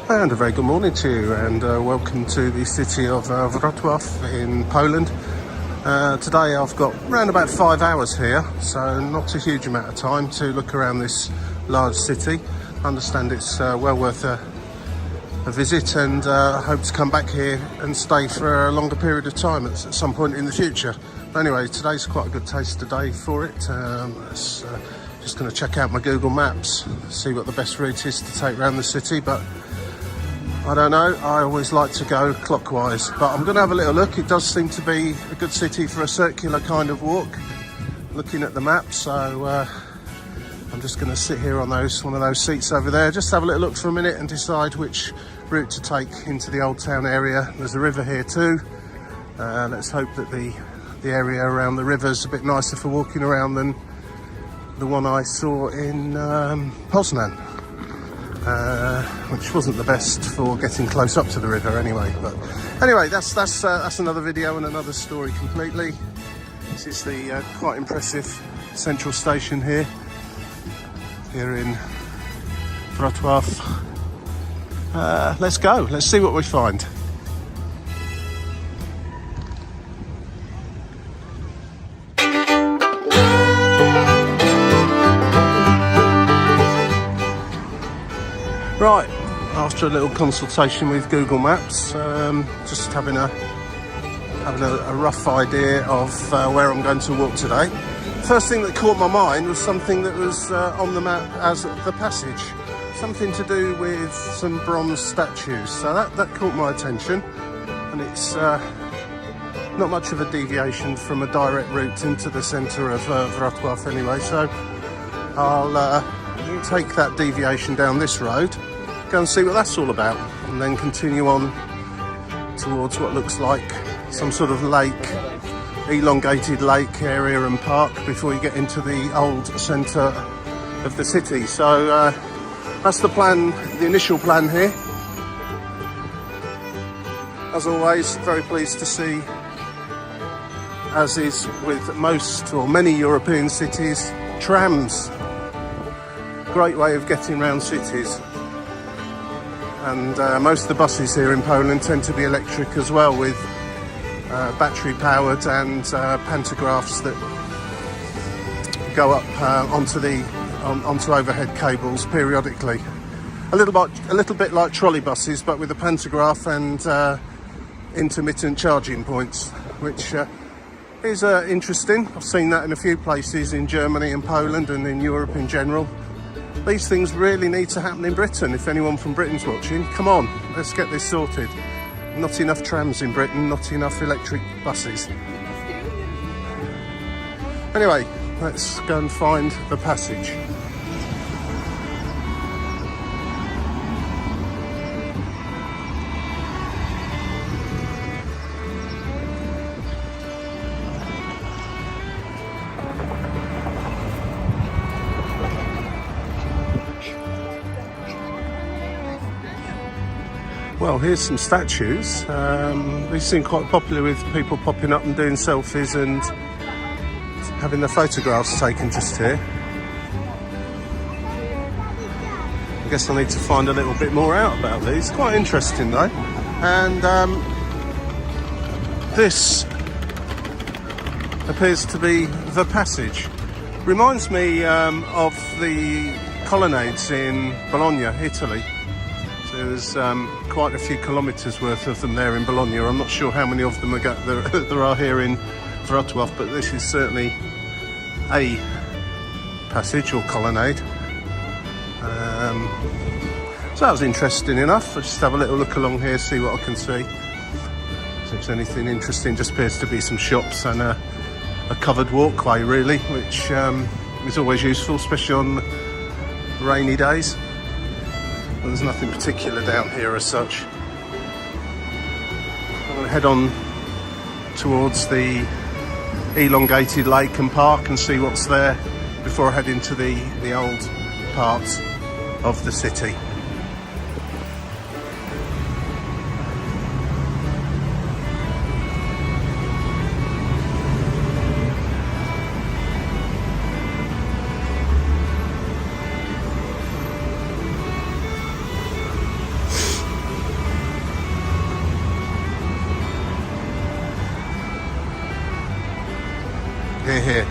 And a very good morning to you, and welcome to the city of Wrocław in Poland. Today I've got around about 5 hours here, so not a huge amount of time to look around this large city. I understand it's well worth a visit, and I hope to come back here and stay for a longer period of time at some point in the future. But anyway, today's quite a good taster day for it. Just going to check out my Google Maps, see what the best route is to take around the city, but I don't know, I always like to go clockwise, but I'm going to have a little look. It does seem to be a good city for a circular kind of walk, looking at the map, so I'm just going to sit here on one of those seats over there, just have a little look for a minute and decide which route to take into the old town area. There's a river here too. Let's hope that the area around the river's a bit nicer for walking around than the one I saw in Poznan. Which wasn't the best for getting close up to the river anyway. But anyway, that's another video and another story completely. This is the quite impressive central station here in Wrocław. Let's go. Let's see what we find. Right, after a little consultation with Google Maps, just having a rough idea of where I'm going to walk today. First thing that caught my mind was something that was on the map as the passage, something to do with some bronze statues. So that caught my attention, and it's not much of a deviation from a direct route into the centre of Wrocław anyway. So I'll take that deviation down this road, go and see what that's all about, and then continue on towards what looks like some sort of lake, elongated lake area and park before you get into the old centre of the city. So that's the plan, the initial plan here. As always, very pleased to see, as is with most or many European cities, trams. Great way of getting around cities, and most of the buses here in Poland tend to be electric as well, with battery powered and pantographs that go up onto overhead cables periodically. A little bit like trolley buses, but with a pantograph and intermittent charging points, which is interesting. I've seen that in a few places in Germany and Poland and in Europe in general. These things really need to happen in Britain. If anyone from Britain's watching, come on, let's get this sorted. Not enough trams in Britain, not enough electric buses. Anyway, let's go and find the passage. Well, here's some statues. These seem quite popular, with people popping up and doing selfies and having their photographs taken just here. I guess I need to find a little bit more out about these. Quite interesting though. And this appears to be the passage. Reminds me of the colonnades in Bologna, Italy. There's quite a few kilometres worth of them there in Bologna. I'm not sure how many of them there are here in Wrocław, but this is certainly a passage or colonnade. So that was interesting enough. I'll just have a little look along here, see what I can see. If there's anything interesting, just appears to be some shops and a covered walkway really, which is always useful, especially on rainy days. There's nothing particular down here as such. I'm going to head on towards the elongated lake and park and see what's there before I head into the old parts of the city. near here.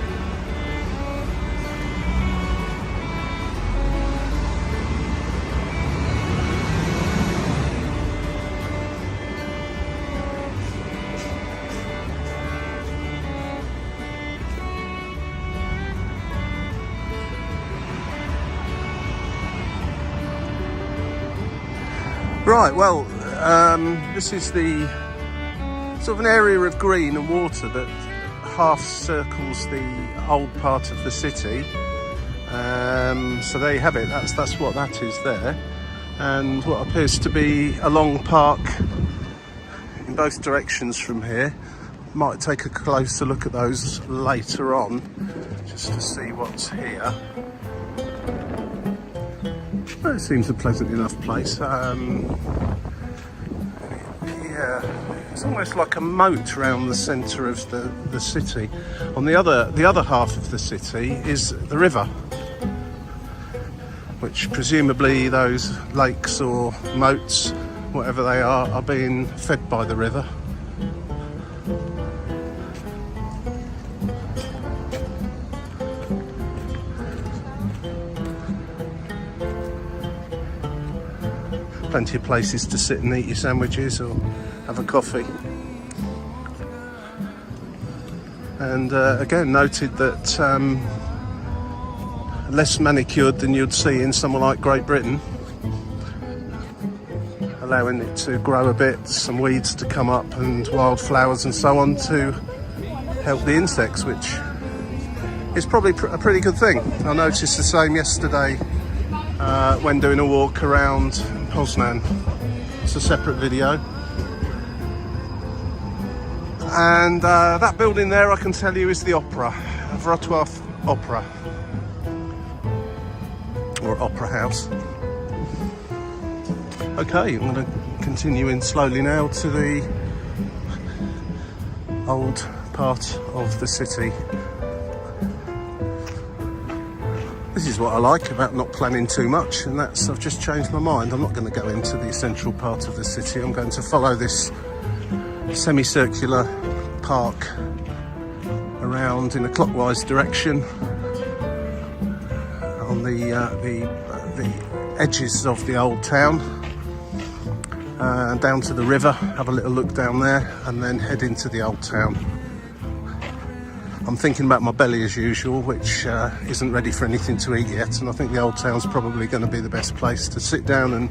Right, well, this is the sort of an area of green and water that half circles the old part of the city. So there you have it, that's what that is there. And what appears to be a long park in both directions from here. Might take a closer look at those later on, just to see what's here. Well, it seems a pleasant enough place. Yeah, it's almost like a moat around the centre of the city. On the other half of the city is the river, which presumably those lakes or moats, whatever they are being fed by the river. Plenty of places to sit and eat your sandwiches or have a coffee. And again, noted that less manicured than you'd see in somewhere like Great Britain, allowing it to grow a bit, some weeds to come up and wildflowers and so on to help the insects, which is probably a pretty good thing. I noticed the same yesterday when doing a walk around Poznan. It's a separate video. And that building there, I can tell you, is the opera, Wrocław Opera, or Opera House. Okay, I'm going to continue in slowly now to the old part of the city. This is what I like about not planning too much, and that's I've just changed my mind. I'm not going to go into the central part of the city. I'm going to follow this semicircular park around in a clockwise direction on the edges of the old town, down to the river, have a little look down there, and then head into the old town. I'm thinking about my belly as usual, which isn't ready for anything to eat yet, and I think the old town's probably going to be the best place to sit down and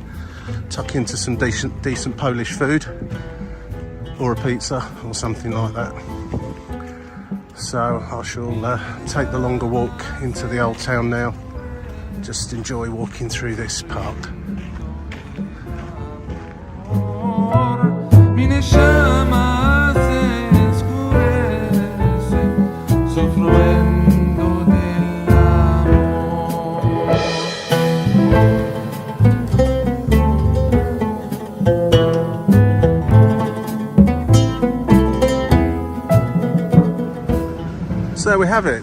tuck into some decent Polish food, or a pizza or something like that. So I shall take the longer walk into the old town now. Just enjoy walking through this park. So there we have it.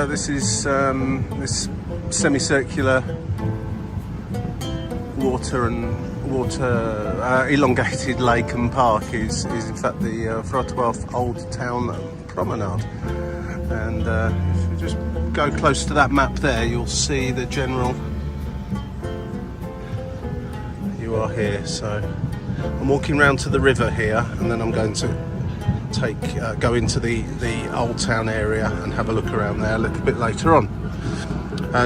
This is this semicircular water elongated lake and park is in fact the Wrocław Old Town Promenade. And if you just go close to that map there, you'll see the general. You are here. So I'm walking round to the river here, and then I'm going to go into the old town area and have a look around there a little bit later on.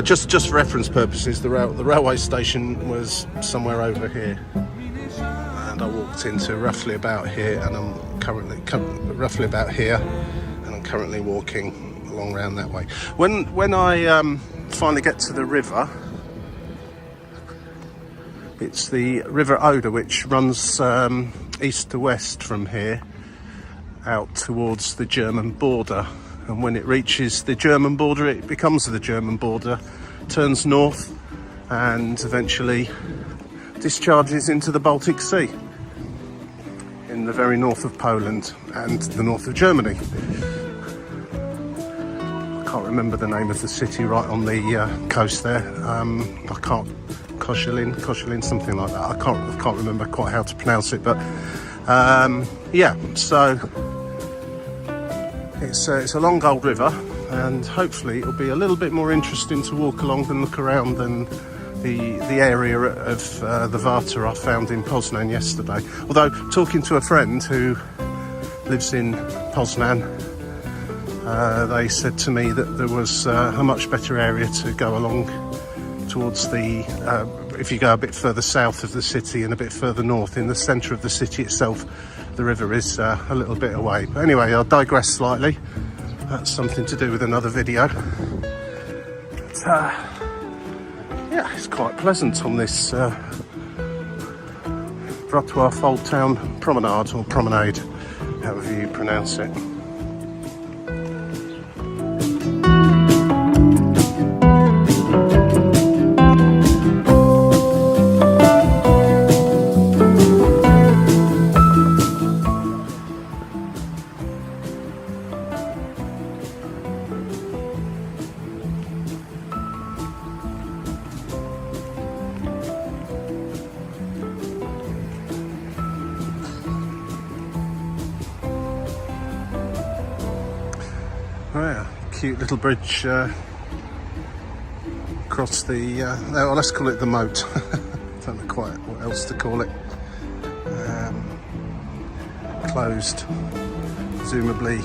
Just for reference purposes, the railway station was somewhere over here, and I walked into roughly about here, and I'm currently walking along around that way. When I finally get to the river, it's the River Oder, which runs east to west from here out towards the German border, and when it reaches the German border, it becomes the German border, turns north, and eventually discharges into the Baltic Sea in the very north of Poland and the north of Germany. I can't remember the name of the city right on the coast there. I can't, Koszalin, something like that. I can't remember quite how to pronounce it, but yeah, so it's a long old river, and hopefully it'll be a little bit more interesting to walk along and look around than the area of the Wrocław I found in Poznan yesterday. Although, talking to a friend who lives in Poznan, they said to me that there was a much better area to go along towards the, if you go a bit further south of the city and a bit further north. In the centre of the city itself, the river is a little bit away. But anyway, I'll digress slightly. That's something to do with another video. But, yeah, it's quite pleasant on this Wrocław Old Town Promenade, or Promenade, however you pronounce it. Right, cute little bridge across the, well, let's call it the moat. Don't know quite what else to call it. Closed, presumably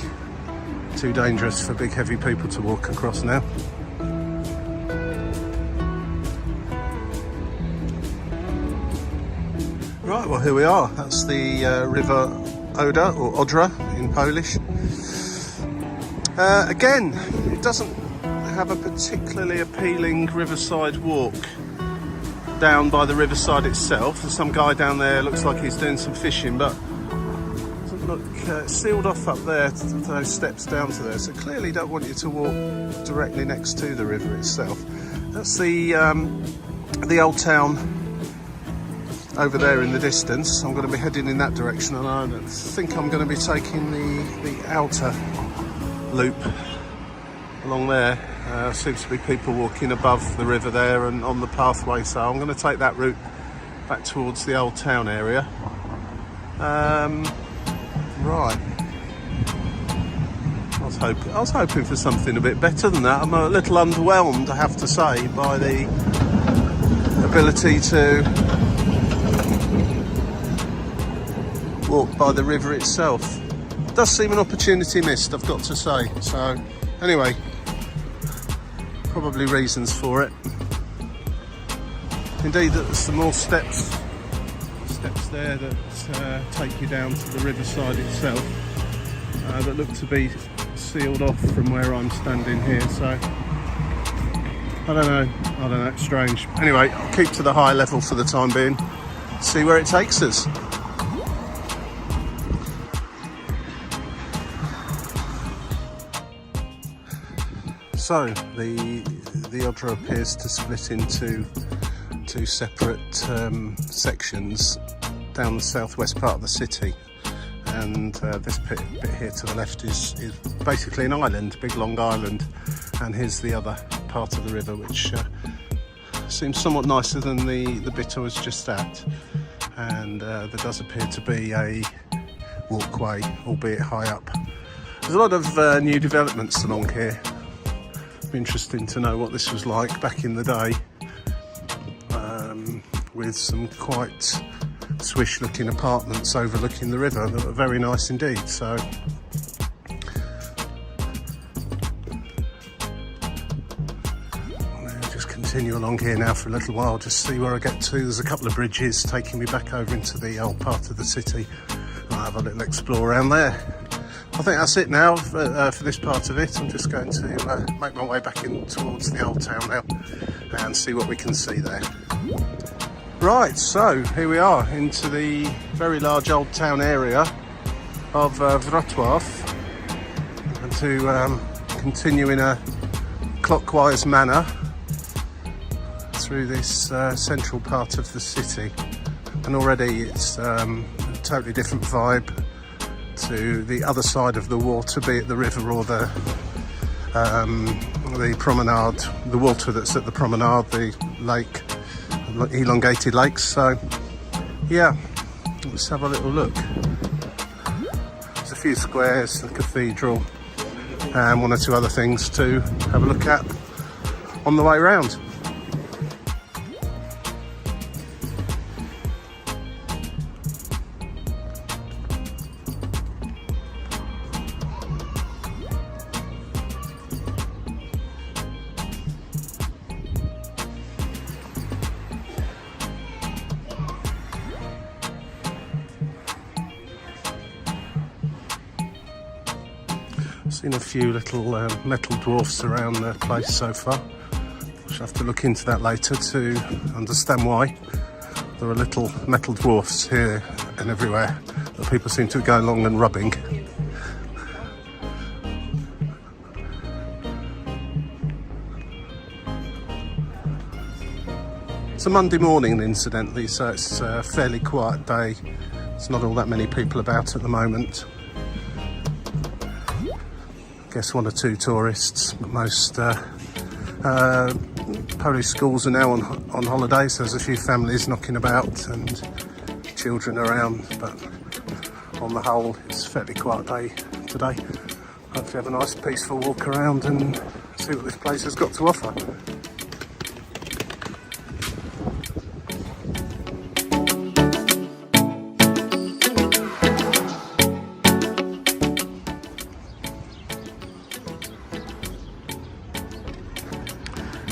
too dangerous for big heavy people to walk across now. Right, well here we are. That's the river Oder, or Odra in Polish. Again, it doesn't have a particularly appealing riverside walk down by the riverside itself. There's some guy down there, looks like he's doing some fishing, but doesn't look sealed off up there to those steps down to there. So clearly don't want you to walk directly next to the river itself. That's the old town over there in the distance. I'm going to be heading in that direction, and I think I'm going to be taking the outer loop along there. Seems to be people walking above the river there and on the pathway, so I'm going to take that route back towards the old town area. Right, I was hoping for something a bit better than that. I'm a little underwhelmed, I have to say, by the ability to walk by the river itself. Does seem an opportunity missed, I've got to say. So anyway, probably reasons for it. Indeed, there's some more steps there that take you down to the riverside itself, that look to be sealed off from where I'm standing here. So I don't know, it's strange. Anyway, I'll keep to the high level for the time being, see where it takes us. So the Oder appears to split into two separate sections down the southwest part of the city, and this bit here to the left is basically an island, big long island, and here's the other part of the river, which seems somewhat nicer than the bit I was just at, and there does appear to be a walkway, albeit high up. There's a lot of new developments along here. Interesting to know what this was like back in the day, with some quite swish looking apartments overlooking the river that were very nice indeed. So I'll just continue along here now for a little while, just see where I get to. There's a couple of bridges taking me back over into the old part of the city. I'll have a little explore around there. I think that's it now for this part of it. I'm just going to make my way back in towards the old town now and see what we can see there. Right, so here we are into the very large old town area of Wrocław, and to continue in a clockwise manner through this central part of the city. And already it's a totally different vibe to the other side of the water, be it the river or the promenade, the water that's at the promenade, the lake, elongated lakes. So yeah, let's have a little look. There's a few squares, the cathedral, and one or two other things to have a look at on the way round. Seen a few little metal dwarfs around the place so far. I'll have to look into that later to understand why there are little metal dwarfs here and everywhere that people seem to go along and rubbing. It's a Monday morning, incidentally, so it's a fairly quiet day. There's not all that many people about at the moment. I guess one or two tourists, but most Polish schools are now on holiday, so there's a few families knocking about and children around, but on the whole it's a fairly quiet day today. Hopefully have a nice peaceful walk around and see what this place has got to offer.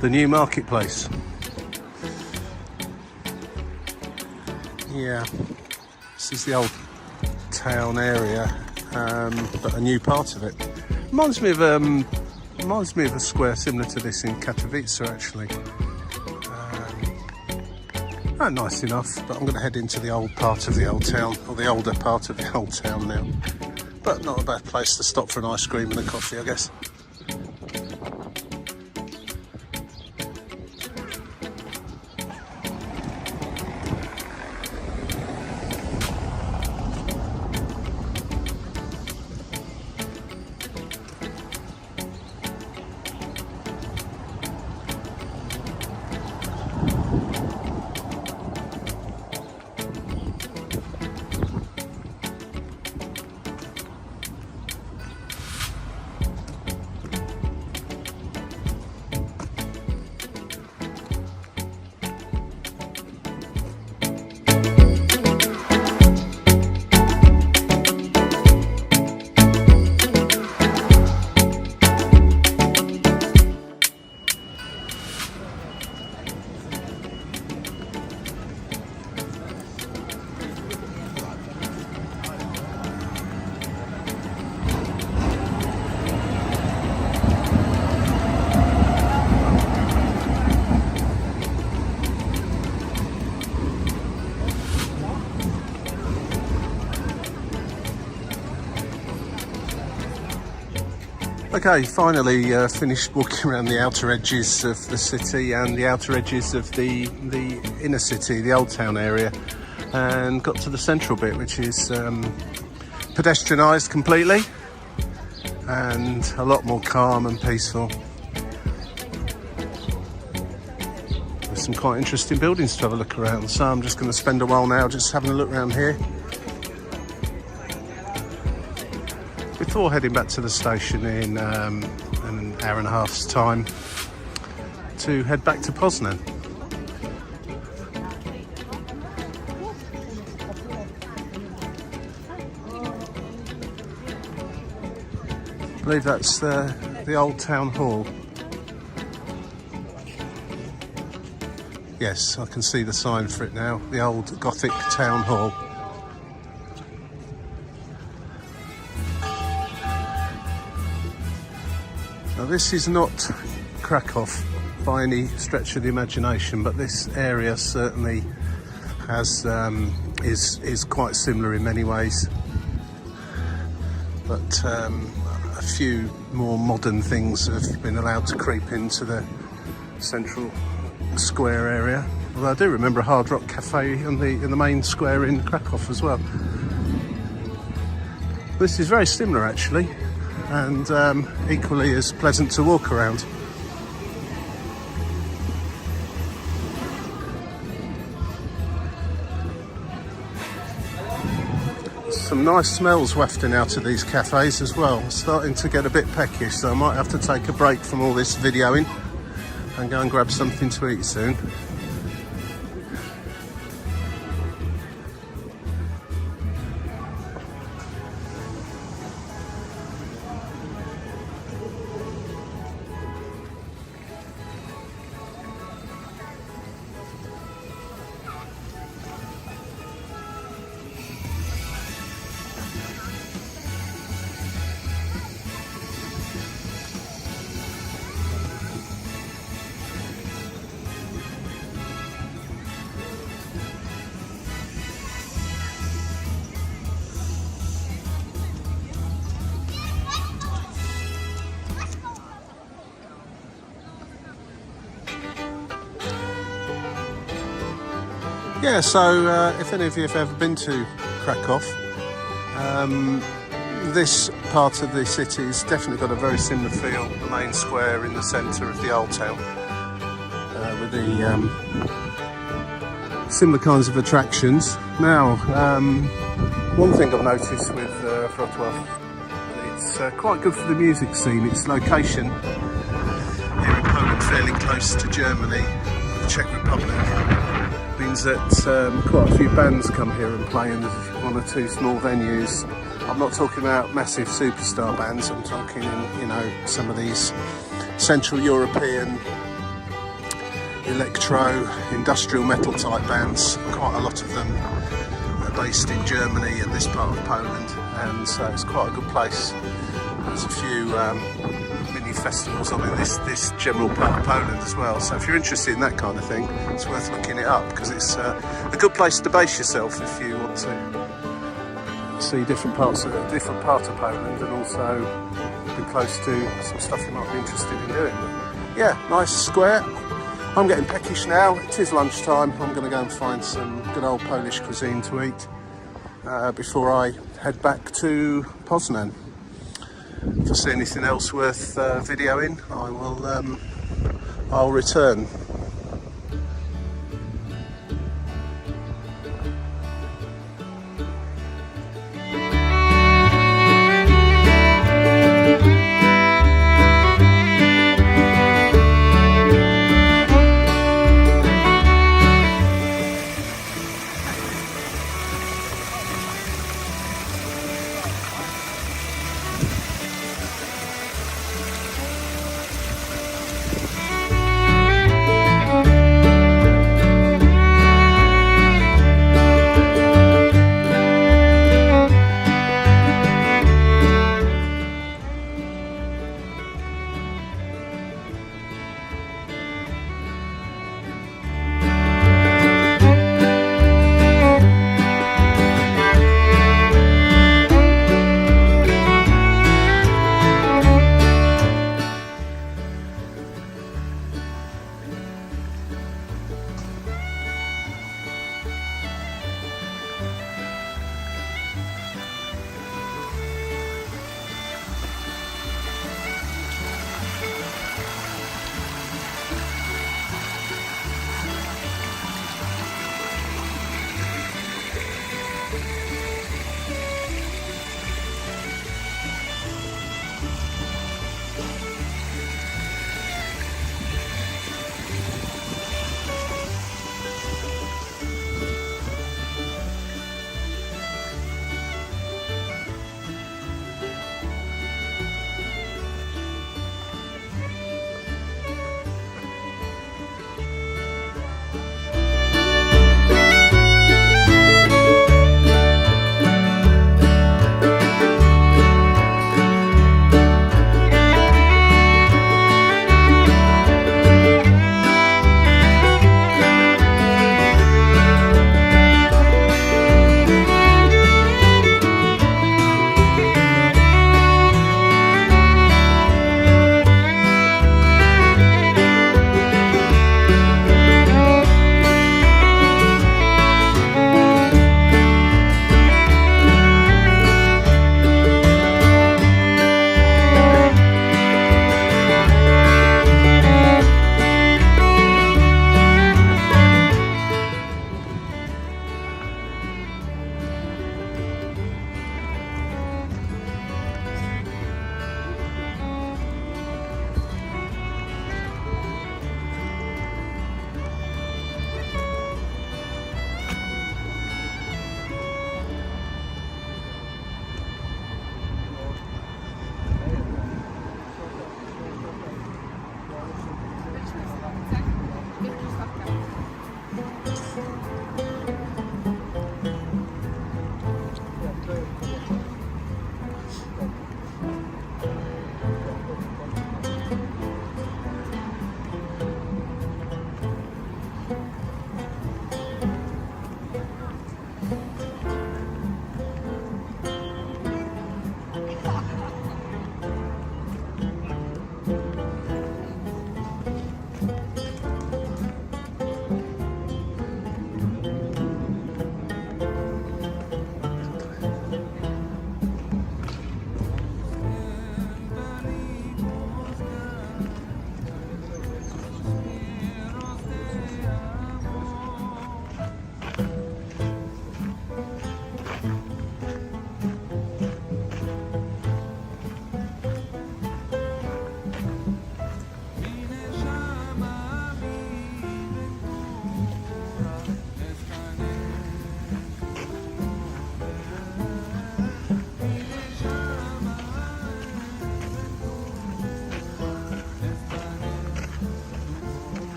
The new marketplace. Yeah, this is the old town area, but a new part of it. Reminds me of a square similar to this in Katowice, actually. Not nice enough, but I'm going to head into the old part of the old town, or the older part of the old town now. But not a bad place to stop for an ice cream and a coffee, I guess. Okay, finally finished walking around the outer edges of the city and the outer edges of the inner city, the old town area, and got to the central bit, which is pedestrianised completely and a lot more calm and peaceful. There's some quite interesting buildings to have a look around, so I'm just going to spend a while now just having a look around here before heading back to the station in an hour and a half's time to head back to Poznan. I believe that's the old town hall. Yes, I can see the sign for it now, the old Gothic town hall. Now this is not Krakow by any stretch of the imagination, but this area certainly has is quite similar in many ways. But a few more modern things have been allowed to creep into the central square area. Although I do remember a Hard Rock cafe in the main square in Krakow as well. This is very similar actually, and equally as pleasant to walk around. Some nice smells wafting out of these cafes as well. I'm starting to get a bit peckish, so I might have to take a break from all this videoing and go and grab something to eat soon. Yeah, so if any of you have ever been to Krakow, this part of the city has definitely got a very similar feel. The main square in the centre of the old town, with the similar kinds of attractions. Now, one thing I've noticed with Wrocław, it's quite good for the music scene. Its location here in Poland, fairly close to Germany, the Czech Republic, means that quite a few bands come here and play in one or two small venues. I'm not talking about massive superstar bands, I'm talking, you know, some of these Central European electro, industrial metal type bands. Quite a lot of them are based in Germany and this part of Poland, and so it's quite a good place. There's a few mini festivals on in this general part of Poland as well, so if you're interested in that kind of thing, it's worth looking it up, because it's a good place to base yourself if you want to see different part of Poland, and also be close to some stuff you might be interested in doing. But yeah, nice square. I'm getting peckish now. It is lunchtime. I'm going to go and find some good old Polish cuisine to eat before I head back to Poznan. If I see anything else worth videoing, I'll return.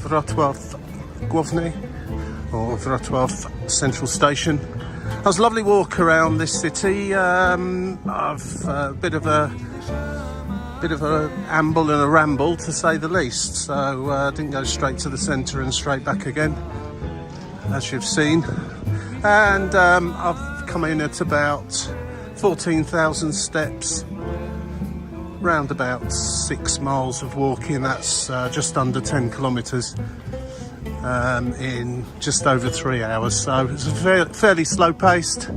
Wrocław Główny, or Wrocław Central Station. That was a lovely walk around this city. I've a bit of a amble and a ramble, to say the least. So I didn't go straight to the centre and straight back again, as you've seen. And I've come in at about 14,000 steps, round about 6 miles of walking. That's just under 10 kilometres in just over 3 hours. So it's fairly slow paced.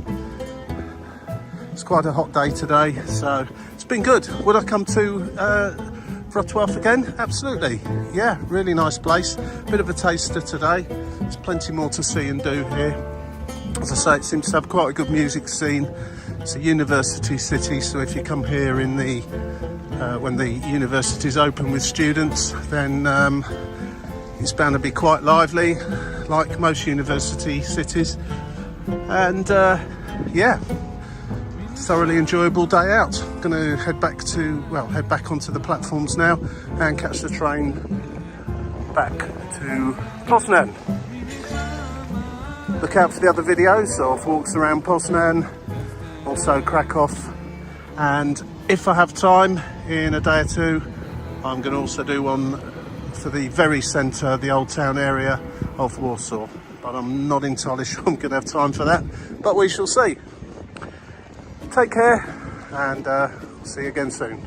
It's quite a hot day today, so it's been good. Would I come to Wrocław again? Absolutely. Yeah, really nice place. Bit of a taster today. There's plenty more to see and do here. As I say, it seems to have quite a good music scene. It's a university city, so if you come here in the when the university's open with students, then it's bound to be quite lively, like most university cities. And yeah, thoroughly enjoyable day out. I'm going to head back onto the platforms now and catch the train back to Poznan. Look out for the other videos of walks around Poznan, also Krakow, and if I have time in a day or two, I'm going to also do one for the very centre, the old town area of Warsaw, but I'm not entirely sure I'm going to have time for that, but we shall see. Take care, and see you again soon.